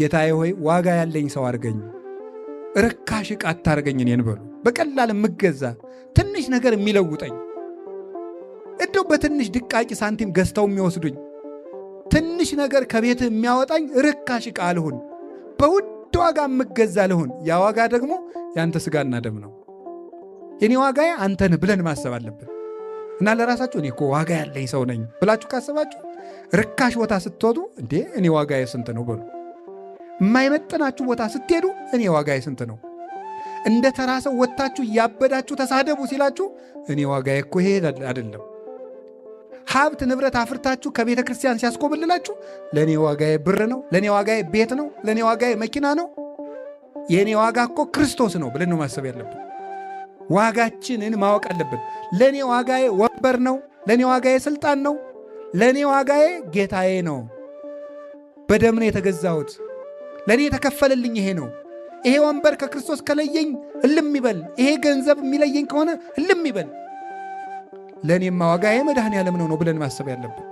ጌታዬ ሆይ ዋጋ ያለኝ ሰው አድርገኝ፣ ርካሽ ዕቃ አታርገኝ እኔን በሉ። በቀላል የምገዛ ትንሽ ነገር የሚለውጠኝ እንደው በትንሽ ድቃቂ ሳንቲም ገዝተው የሚወስዱኝ ትንሽ ነገር ከቤት የሚያወጣኝ ርካሽ ዕቃ ልሁን፣ በውድ ዋጋ የምገዛ ልሁን። ያ ዋጋ ደግሞ ያንተ ሥጋና ደም ነው። የኔ ዋጋዬ አንተ ነህ ብለን ማሰብ አለብን። እና ለራሳችሁ እኔ እኮ ዋጋ ያለኝ ሰው ነኝ ብላችሁ ካሰባችሁ ርካሽ ቦታ ስትወጡ እንዴ እኔ ዋጋዬ ስንት ነው በሉ። የማይመጥናችሁ ቦታ ስትሄዱ እኔ ዋጋዬ ስንት ነው? እንደ ተራ ሰው ወጥታችሁ እያበዳችሁ ተሳደቡ ሲላችሁ እኔ ዋጋዬ እኮ ይሄ አይደለም። ሀብት ንብረት አፍርታችሁ ከቤተ ክርስቲያን ሲያስኮብልላችሁ ለእኔ ዋጋዬ ብር ነው፣ ለእኔ ዋጋዬ ቤት ነው፣ ለእኔ ዋጋዬ መኪና ነው፣ የእኔ ዋጋ እኮ ክርስቶስ ነው ብለን ነው ማሰብ ያለብን። ዋጋችንን ማወቅ አለብን። ለእኔ ዋጋዬ ወንበር ነው፣ ለእኔ ዋጋዬ ስልጣን ነው፣ ለእኔ ዋጋዬ ጌታዬ ነው። በደም ነው የተገዛሁት፣ ለእኔ የተከፈለልኝ ይሄ ነው። ይሄ ወንበር ከክርስቶስ ከለየኝ እልም ይበል፣ ይሄ ገንዘብ የሚለየኝ ከሆነ እልም ይበል። ለእኔማ ዋጋዬ መድኃኔ ዓለም ነው ብለን ማሰብ ያለብን።